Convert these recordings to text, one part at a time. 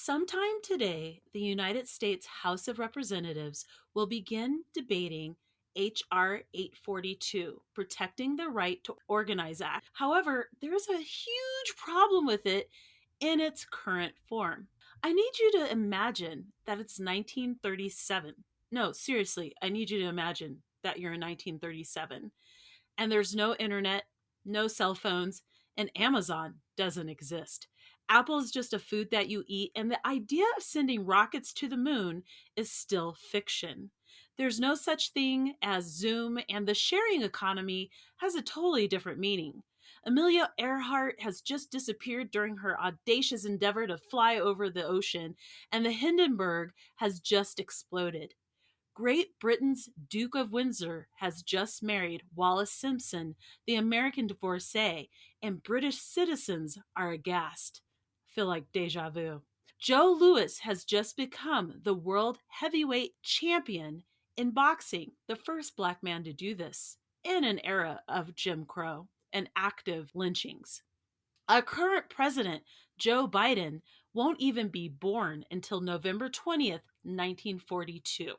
Sometime today, the United States House of Representatives will begin debating H.R. 842, Protecting the Right to Organize Act. However, there's a huge problem with it in its current form. I need you to imagine that it's 1937. No, seriously, I need you to imagine that you're in 1937 and there's no internet, no cell phones, and Amazon doesn't exist. Apple is just a food that you eat, and the idea of sending rockets to the moon is still fiction. There's no such thing as Zoom, and the sharing economy has a totally different meaning. Amelia Earhart has just disappeared during her audacious endeavor to fly over the ocean, and the Hindenburg has just exploded. Great Britain's Duke of Windsor has just married Wallis Simpson, the American divorcee, and British citizens are aghast. I feel like deja vu. Joe Louis has just become the world heavyweight champion in boxing, the first black man to do this in an era of Jim Crow and active lynchings. Our current president, Joe Biden, won't even be born until November 20th, 1942.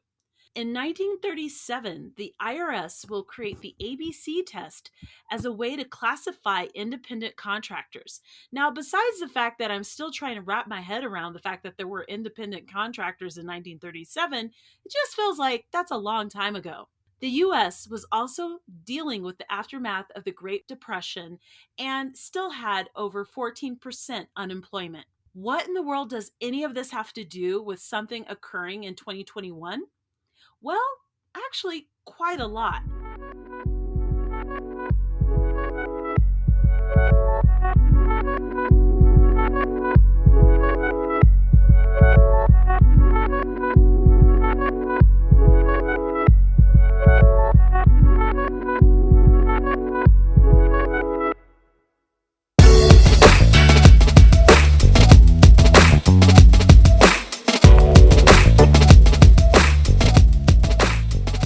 In 1937, the IRS will create the ABC test as a way to classify independent contractors. Now, besides the fact that I'm still trying to wrap my head around the fact that there were independent contractors in 1937, it just feels like that's a long time ago. The US was also dealing with the aftermath of the Great Depression and still had over 14% unemployment. What in the world does any of this have to do with something occurring in 2021? Well, actually, quite a lot.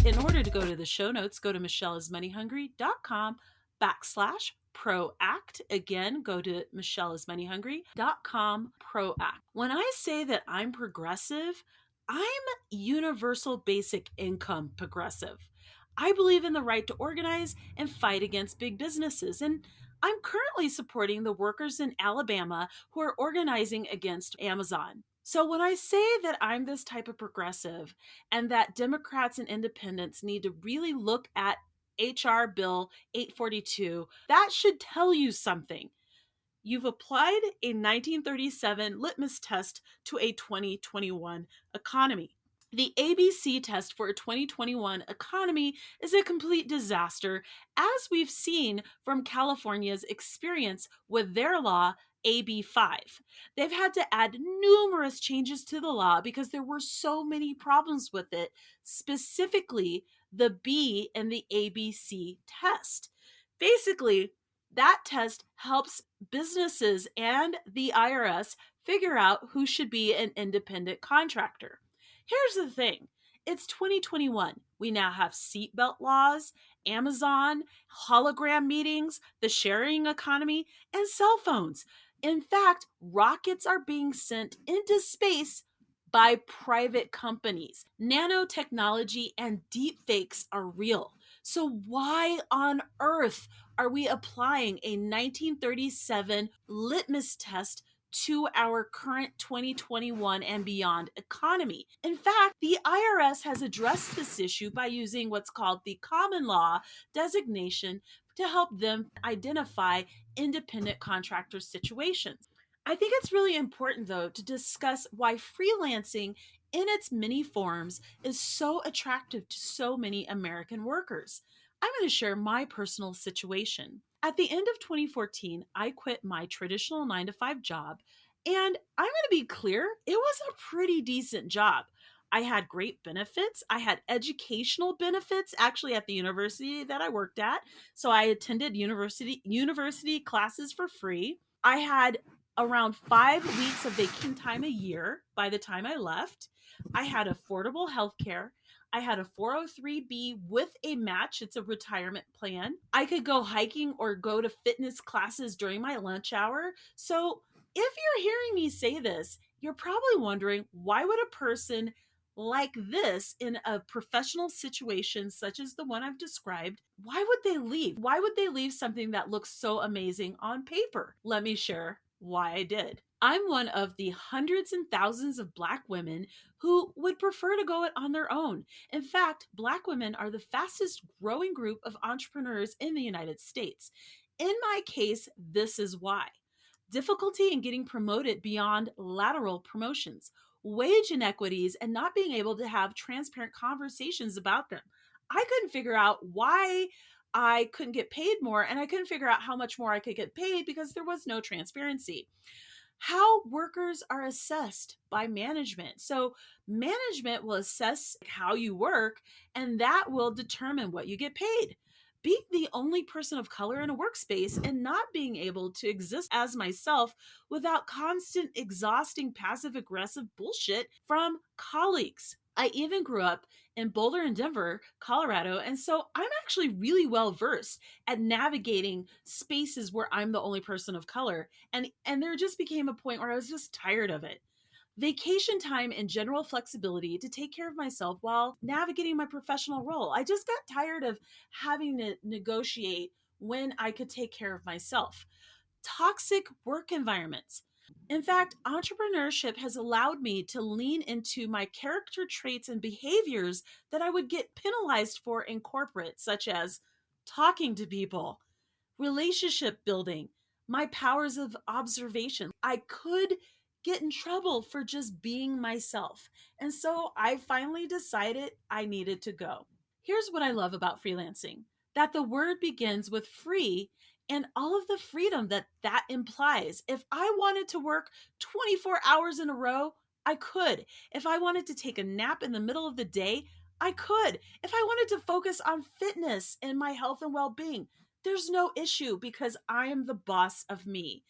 In order to go to the show notes, go to michelleismoneyhungry.com/ProAct. Again, go to michelleismoneyhungry.com/ProAct. When I say that I'm progressive, I'm universal basic income progressive. I believe in the right to organize and fight against big businesses. And I'm currently supporting the workers in Alabama who are organizing against Amazon. So when I say that I'm this type of progressive, and that Democrats and independents need to really look at HR Bill 842, that should tell you something. You've applied a 1937 litmus test to a 2021 economy. The ABC test for a 2021 economy is a complete disaster, as we've seen from California's experience with their law, AB 5. They've had to add numerous changes to the law because there were so many problems with it, specifically the B in the ABC test. Basically, that test helps businesses and the IRS figure out who should be an independent contractor. Here's the thing. It's 2021. We now have seatbelt laws, Amazon, hologram meetings, the sharing economy, and cell phones. In fact, rockets are being sent into space by private companies. Nanotechnology and deepfakes are real. So, why on earth are we applying a 1937 litmus test to our current 2021 and beyond economy? In fact, the IRS has addressed this issue by using what's called the common law designation to help them identify independent contractor situations. I think it's really important, though, to discuss why freelancing in its many forms is so attractive to so many American workers. I'm going to share my personal situation. At the end of 2014, I quit my traditional 9 to 5 job, and I'm going to be clear, it was a pretty decent job. I had great benefits. I had educational benefits actually at the university that I worked at. So I attended university classes for free. I had around 5 weeks of vacation time a year by the time I left. I had affordable health care. I had a 403B with a match. It's a retirement plan. I could go hiking or go to fitness classes during my lunch hour. So If you're hearing me say this, you're probably wondering, why would a person like this in a professional situation such as the one I've described, why would they leave? Why would they leave something that looks so amazing on paper? Let me share why I did. I'm one of the hundreds and thousands of Black women who would prefer to go it on their own. In fact, Black women are the fastest growing group of entrepreneurs in the United States. In my case, this is why: difficulty in getting promoted beyond lateral promotions, wage inequities, and not being able to have transparent conversations about them. I couldn't figure out why I couldn't get paid more, and I couldn't figure out how much more I could get paid because there was no transparency. How workers are assessed by management. So, management will assess how you work, and that will determine what you get paid. Being the only person of color in a workspace and not being able to exist as myself without constant, exhausting, passive aggressive bullshit from colleagues. I even grew up in Boulder and Denver, Colorado, and so I'm actually really well versed at navigating spaces where I'm the only person of color. And there just became a point where I was just tired of it. Vacation time and general flexibility to take care of myself while navigating my professional role. I just got tired of having to negotiate when I could take care of myself. Toxic work environments. In fact, entrepreneurship has allowed me to lean into my character traits and behaviors that I would get penalized for in corporate, such as talking to people, relationship building, my powers of observation. I could get in trouble for just being myself. And so I finally decided I needed to go. Here's what I love about freelancing: that the word begins with free and all of the freedom that that implies. If I wanted to work 24 hours in a row, I could. If I wanted to take a nap in the middle of the day, I could. If I wanted to focus on fitness and my health and well being, there's no issue because I am the boss of me.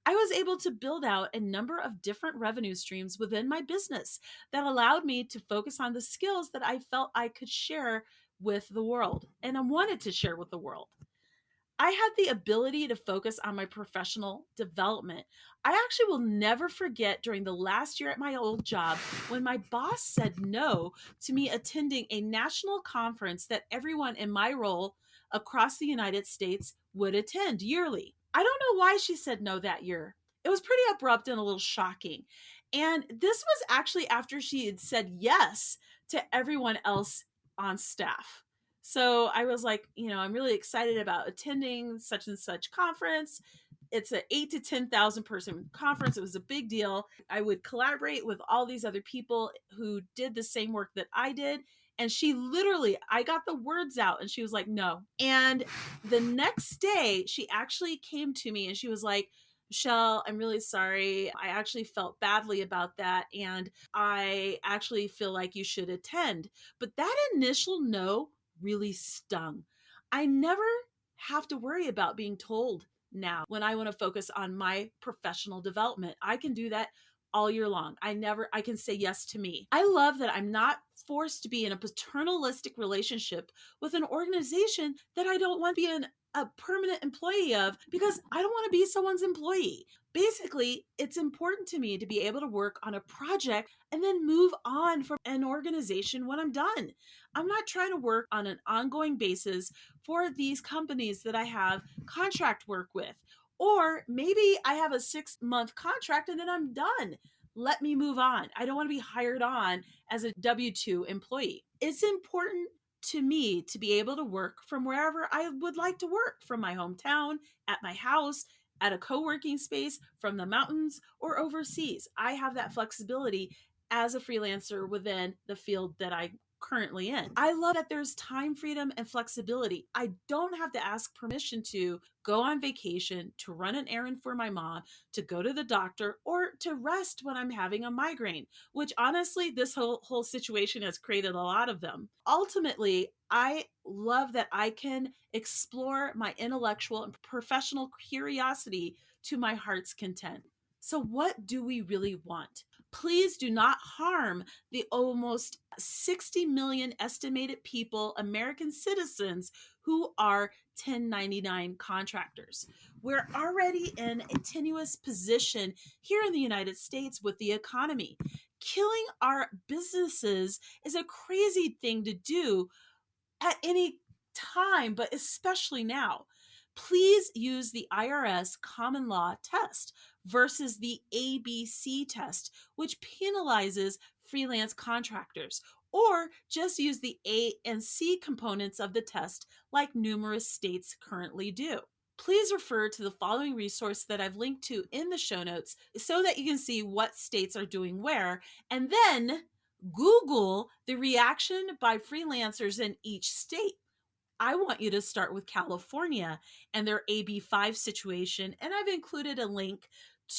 I was able to build out a number of different revenue streams within my business that allowed me to focus on the skills that I felt I could share with the world and I wanted to share with the world. I had the ability to focus on my professional development. I actually will never forget during the last year at my old job when my boss said no to me attending a national conference that everyone in my role across the United States would attend yearly. I don't know why she said no that year. It was pretty abrupt and a little shocking. And this was actually after she had said yes to everyone else on staff. So I was like, I'm really excited about attending such and such conference. It's an 8 to 10,000 person conference. It was a big deal. I would collaborate with all these other people who did the same work that I did. And she literally, I got the words out and she was like, no. And the next day, she actually came to me and she was like, Michelle, I'm really sorry. I actually felt badly about that. And I actually feel like you should attend. But that initial no really stung. I never have to worry about being told now when I want to focus on my professional development. I can do that all year long. I can say yes to me. I love that I'm not forced to be in a paternalistic relationship with an organization that I don't want to be a permanent employee of because I don't want to be someone's employee. Basically, it's important to me to be able to work on a project and then move on from an organization when I'm done. I'm not trying to work on an ongoing basis for these companies that I have contract work with. Or maybe I have a 6-month contract and then I'm done. Let me move on. I don't want to be hired on as a W-2 employee. It's important to me to be able to work from wherever I would like to work, from my hometown, at my house, at a co-working space, from the mountains, or overseas. I have that flexibility as a freelancer within the field that I currently in. I love that there's time freedom and flexibility. I don't have to ask permission to go on vacation, to run an errand for my mom, to go to the doctor, or to rest when I'm having a migraine, which honestly, this whole situation has created a lot of them. Ultimately, I love that I can explore my intellectual and professional curiosity to my heart's content. So, what do we really want? Please do not harm the almost 60 million estimated people, American citizens, who are 1099 contractors. We're already in a tenuous position here in the United States with the economy. Killing our businesses is a crazy thing to do at any time, but especially now. Please use the IRS common law test versus the ABC test, which penalizes freelance contractors, or just use the A and C components of the test like numerous states currently do. Please refer to the following resource that I've linked to in the show notes so that you can see what states are doing where, and then Google the reaction by freelancers in each state. I want you to start with California and their AB5 situation, and I've included a link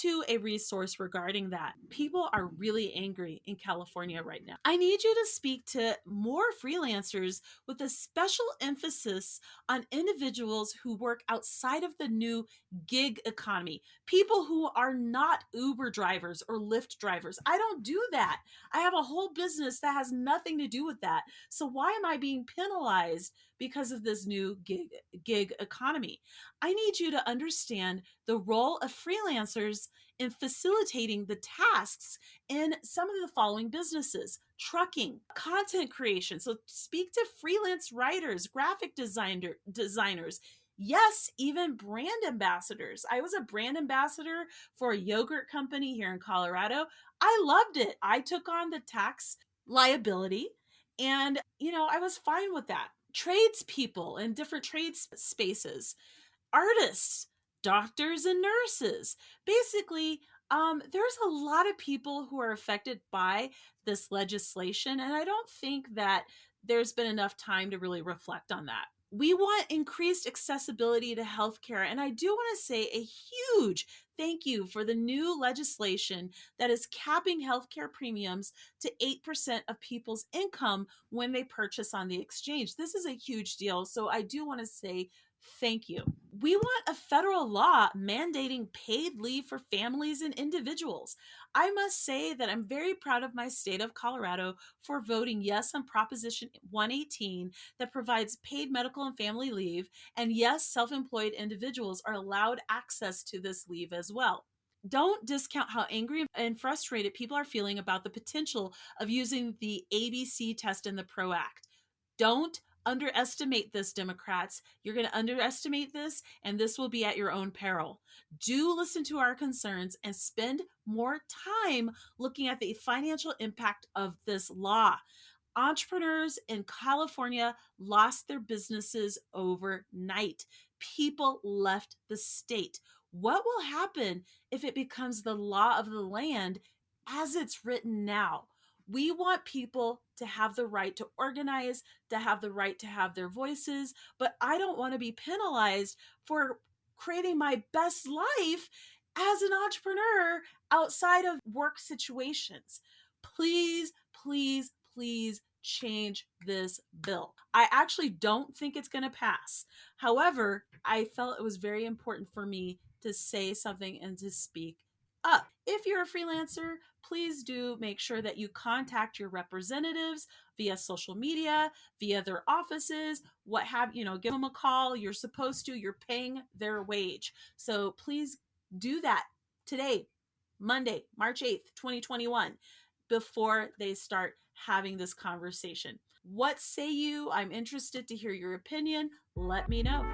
to a resource regarding that. People are really angry in California right now. I need you to speak to more freelancers with a special emphasis on individuals who work outside of the new gig economy, people who are not Uber drivers or Lyft drivers. I don't do that. I have a whole business that has nothing to do with that. So why am I being penalized because of this new gig economy? I need you to understand the role of freelancers in facilitating the tasks in some of the following businesses: trucking, content creation. So speak to freelance writers, graphic designers, yes, even brand ambassadors. I was a brand ambassador for a yogurt company here in Colorado. I loved it. I took on the tax liability, and I was fine with that. Tradespeople in different trade spaces, artists, doctors, and nurses. Basically, there's a lot of people who are affected by this legislation, and I don't think that there's been enough time to really reflect on that. We want increased accessibility to healthcare, and I do want to say a huge thank you for the new legislation that is capping healthcare premiums to 8% of people's income when they purchase on the exchange. This is a huge deal, so I do want to say thank you. We want a federal law mandating paid leave for families and individuals. I must say that I'm very proud of my state of Colorado for voting yes on Proposition 118 that provides paid medical and family leave. And yes, self employed individuals are allowed access to this leave as well. Don't discount how angry and frustrated people are feeling about the potential of using the ABC test in the ProAct. Don't underestimate this, Democrats. You're going to underestimate this, and this will be at your own peril. Do listen to our concerns and spend more time looking at the financial impact of this law. Entrepreneurs in California lost their businesses overnight. People left the state. What will happen if it becomes the law of the land as it's written now? We want people to have the right to organize, to have the right to have their voices, but I don't want to be penalized for creating my best life as an entrepreneur outside of work situations. Please, please, please change this bill. I actually don't think it's going to pass. However, I felt it was very important for me to say something and to speak up. If you're a freelancer, please do make sure that you contact your representatives via social media, via their offices, give them a call. You're supposed to, you're paying their wage. So please do that today, Monday, March 8th, 2021, before they start having this conversation. What say you? I'm interested to hear your opinion. Let me know.